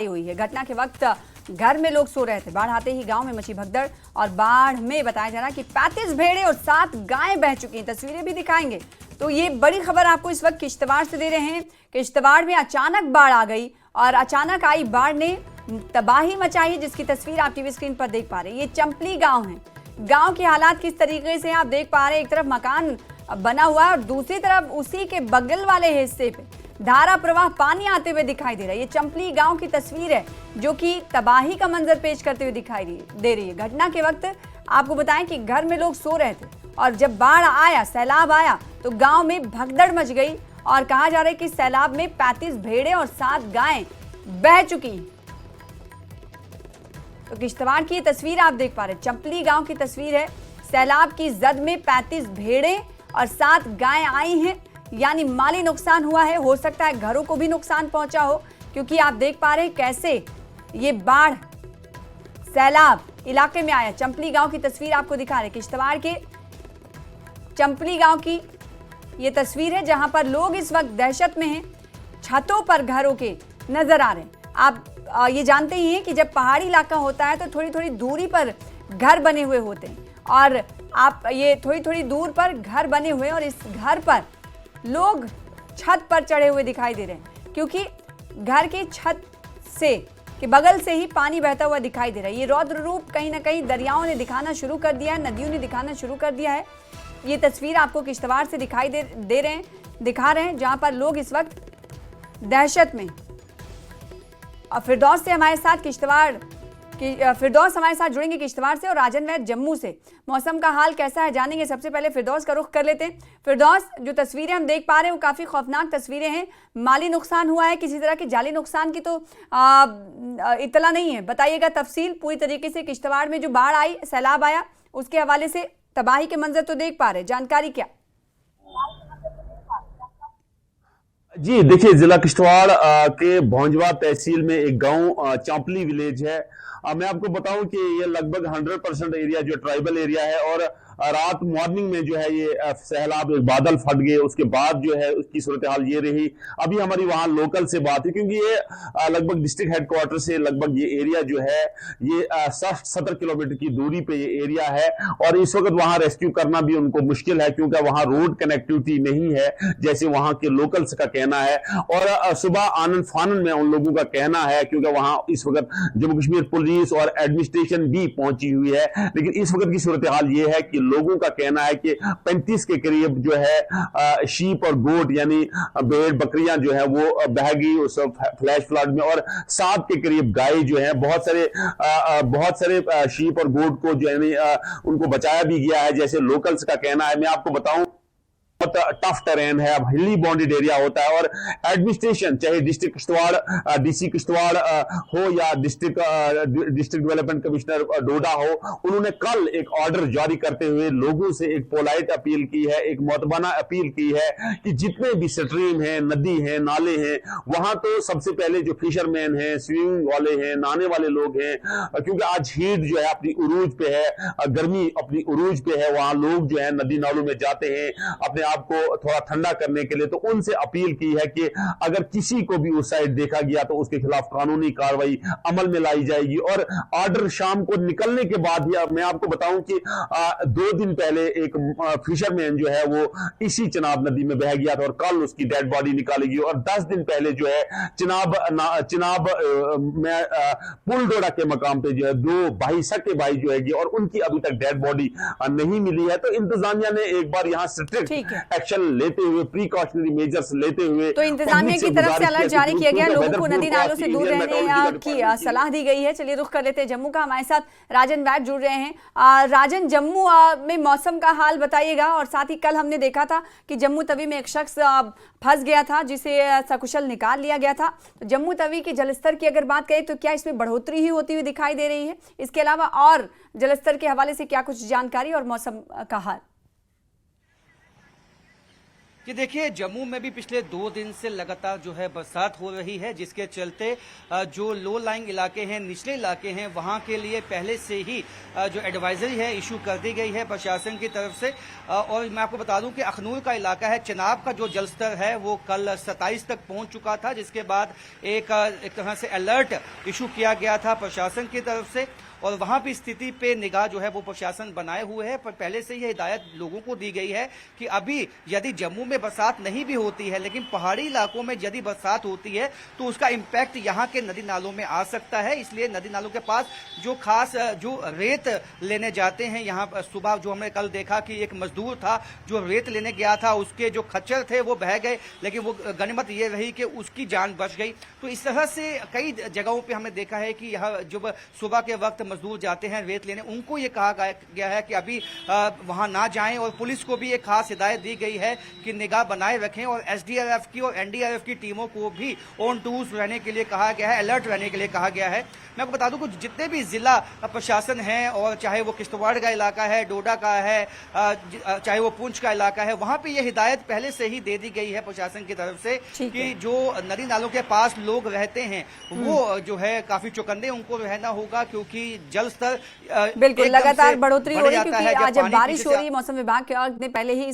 हुई है। घटना के वक्त घर में लोग सो रहे थे। बाढ़ आते ही गांव में मची भगदड़ और बाढ़ में बताया जा रहा है कि 35 भेड़े और 7 गायें बह चुकी हैं। तस्वीरें भी दिखाएंगे। तो ये बड़ी खबर आपको इस वक्त किश्तवाड़ से दे रहे हैं। किश्तवाड़ में अचानक बाढ़ आ गई और अचानक आई बाढ़ ने तबाही मचाई, जिसकी तस्वीर आप टीवी स्क्रीन पर देख पा रहे हैं। ये चंपली गाँव है। गाँव के हालात किस तरीके से आप देख पा रहे हैं। एक तरफ मकान बना हुआ है और दूसरी तरफ उसी के बगल वाले हिस्से पे धारा प्रवाह पानी आते हुए दिखाई दे रहा है। ये चंपली गांव की तस्वीर है जो कि तबाही का मंजर पेश करते हुए दिखाई दे रही है। घटना के वक्त आपको बताएं कि घर में लोग सो रहे थे और जब बाढ़ आया, सैलाब आया, तो गांव में भगदड़ मच गई और कहा जा रहा है कि सैलाब में 35 भेड़े और 7 गायें बह चुकी। तो किश्तवाड़ की तस्वीर आप देख पा रहे हैं। चंपली गांव की तस्वीर है। सैलाब की जद में 35 भेड़े और 7 गायें आई हैं, यानी माली नुकसान हुआ है। हो सकता है घरों को भी नुकसान पहुंचा हो, क्योंकि आप देख पा रहे हैं कैसे ये बाढ़ सैलाब इलाके में आया। चंपली गांव की तस्वीर आपको दिखा रहे हैं। किश्तवाड़ के चंपली गांव की ये तस्वीर है जहां पर लोग इस वक्त दहशत में हैं। छतों पर घरों के नजर आ रहे हैं। आप ये जानते ही हैं कि जब पहाड़ी इलाका होता है तो थोड़ी थोड़ी दूरी पर घर बने हुए होते हैं और आप ये थोड़ी थोड़ी दूर पर घर बने हुए और इस घर पर लोग छत पर चढ़े हुए दिखाई दे रहे हैं, क्योंकि घर की छत से के बगल से ही पानी बहता हुआ दिखाई दे रहा है। ये रौद्र रूप कहीं ना कहीं दरियाओं ने दिखाना शुरू कर दिया है, नदियों ने दिखाना शुरू कर दिया है। ये तस्वीर आपको किश्तवाड़ से दिखा रहे हैं जहां पर लोग इस वक्त दहशत में। और फिरदौस से हमारे साथ फिरदौस हमारे साथ जुड़ेंगे किश्तवाड़ से और राजन वैद जम्मू से। मौसम का हाल कैसा है जानेंगे। सबसे पहले फिरदौस का रुख कर लेते हैं। फिरदौस, जो तस्वीरें हम देख पा रहे हैं वो काफी खौफनाक तस्वीरें हैं। माली नुकसान हुआ है, किसी तरह की जाली नुकसान की तो इत्तला नहीं है। बताइएगा तफसील पूरी तरीके से। किश्तवाड़ में जो बाढ़ आई, सैलाब आया, उसके हवाले से तबाही के मंजर तो देख पा रहे हैं, जानकारी क्या? जी देखिए, जिला किश्तवाड़ के भौंजवा तहसील में एक गांव चांपली विलेज है। मैं आपको बताऊं कि ये लगभग 100% एरिया जो ट्राइबल एरिया है और रात मॉर्निंग में जो है ये सैलाब, एक बादल फट गए, उसके बाद जो है उसकी सूरत हाल ये रही। अभी हमारी वहां लोकल से बात है, क्योंकि ये लगभग डिस्ट्रिक्ट हेडक्वार्टर से लगभग ये एरिया जो है ये 60-70 किलोमीटर की दूरी पे ये एरिया है और इस वक्त वहां रेस्क्यू करना भी उनको मुश्किल है, क्योंकि वहां रोड कनेक्टिविटी नहीं है जैसे वहां के लोकल्स का कहना है। और सुबह आनन फानन में उन लोगों का कहना है, क्योंकि वहां इस वक्त जम्मू कश्मीर पुलिस और एडमिनिस्ट्रेशन भी पहुंची हुई है, लेकिन इस वक्त की सूरत हाल ये है कि लोगों का कहना है कि 35 के करीब जो है शीप और गोट यानी भेड़ बकरियां जो है वो बह गई उस फ्लैश फ्लड में, और 7 के करीब गाय जो है, बहुत सारे शीप और गोट को जो है उनको बचाया भी गया है जैसे लोकल्स का कहना है। मैं आपको बताऊं बहुत टफ टेरेन है, अब हिली बाउंडेड एरिया होता है और एडमिनिस्ट्रेशन चाहे डिस्ट्रिक्ट किश्तवाड़, डीसी किश्तवाड़ हो या डिस्ट्रिक्ट डेवलपमेंट कमिश्नर डोडा हो, उन्होंने कल एक ऑर्डर जारी करते हुए लोगों से एक पोलाइट अपील की है, एक मोतबाना अपील की है कि जितने भी स्ट्रीम हैं, नदी हैं, नाले हैं, वहां तो सबसे पहले जो फिशरमैन हैं, स्विमिंग वाले हैं, नहाने वाले लोग हैं, क्योंकि आज हीट जो है अपनी उरूज पे है, गर्मी अपनी उरूज पे है, वहां लोग जो है नदी नालों में जाते हैं अपने आपको थोड़ा ठंडा करने के लिए। तो उनसे अपील की है कि अगर किसी को भी उस साइड देखा गया तो उसके खिलाफ कानूनी कार्रवाई अमल में लाई जाएगी। और ऑर्डर शाम को निकलने के बाद ही मैं आपको बताऊं कि 2 दिन पहले एक फिशरमैन जो है वो इसी चिनाब नदी में बह गया था और कल उसकी डेड बॉडी निकाली गई। और 10 दिन पहले जो है चिनाब में पुलडोड़ा के मकाम पे जो है 2 भाई सके भाई जो है और उनकी अभी तक डेड बॉडी नहीं मिली है। तो इंतजामिया ने एक बार यहां स्ट्रिक्ट एक्शन लेते हुए, प्रिकॉशनरी मेजर्स लेते हुए, तो इंतजामिया की तरफ से अलर्ट जारी किया गया, लोगों को नदी नालों से दूर रहने की सलाह दी गई है। चलिए रुख कर लेते हैं जम्मू का। हमारे साथ राजन वैद जुड़ रहे हैं। राजन, जम्मू में मौसम का हाल बताइएगा। और साथ ही कल हमने देखा था कि जम्मू तवी में एक शख्स फंस गया था जिसे सकुशल निकाल लिया गया था। तो जम्मू तवी के जलस्तर की अगर बात करें तो क्या इसमें बढ़ोतरी ही होती हुई दिखाई दे रही है? इसके अलावा और जलस्तर के हवाले से क्या कुछ जानकारी और मौसम का हाल? कि देखिए जम्मू में भी पिछले 2 दिन से लगातार जो है बरसात हो रही है, जिसके चलते जो लो लाइंग इलाके हैं, निचले इलाके हैं, वहां के लिए पहले से ही जो एडवाइजरी है इशू कर दी गई है प्रशासन की तरफ से। और मैं आपको बता दूं कि अखनूर का इलाका है, चनाब का जो जलस्तर है वो कल 27 तक पहुंच चुका था, जिसके बाद एक तरह से अलर्ट इशू किया गया था प्रशासन की तरफ से। और वहां भी स्थिति पे निगाह जो है वो प्रशासन बनाए हुए है, पर पहले से ही हिदायत लोगों को दी गई है कि अभी यदि जम्मू में बरसात नहीं भी होती है, लेकिन पहाड़ी इलाकों में यदि बरसात होती है तो उसका इम्पैक्ट यहाँ के नदी नालों में आ सकता है। इसलिए नदी नालों के पास जो खास जो रेत लेने जाते हैं, यहाँ सुबह जो हमने कल देखा कि एक मजदूर था जो रेत लेने गया था, उसके जो खच्चर थे वो बह गए, लेकिन वो गनीमत ये रही कि उसकी जान बच गई। तो इस तरह से कई जगहों पे हमने देखा है कि यह जब सुबह के वक्त मजदूर जाते हैं रेत लेने, उनको ये कहा गया है कि अभी वहां ना जाएं। और पुलिस को भी एक खास हिदायत दी गई है कि निगाह बनाए रखें, और एसडीआरएफ की और एनडीआरएफ की टीमों को भी ऑन टूर्स रहने के लिए कहा गया है, अलर्ट रहने के लिए कहा गया है। मैं आपको बता दूं कि जितने भी जिला प्रशासन हैं, और चाहे वो किश्तवाड़ का इलाका है, डोडा का है, चाहे वो पुंछ का इलाका है, वहां पे ये हिदायत पहले से ही दे दी गई है प्रशासन की तरफ से कि जो नदी नालों के पास लोग रहते हैं वो जो है काफी चौकन्ने उनको रहना होगा, क्योंकि जल स्तर बिल्कुल लगातार बढ़ोतरी हो रही है, क्योंकि आज जब बारिश हो रही है। मौसम विभाग ने पहले ही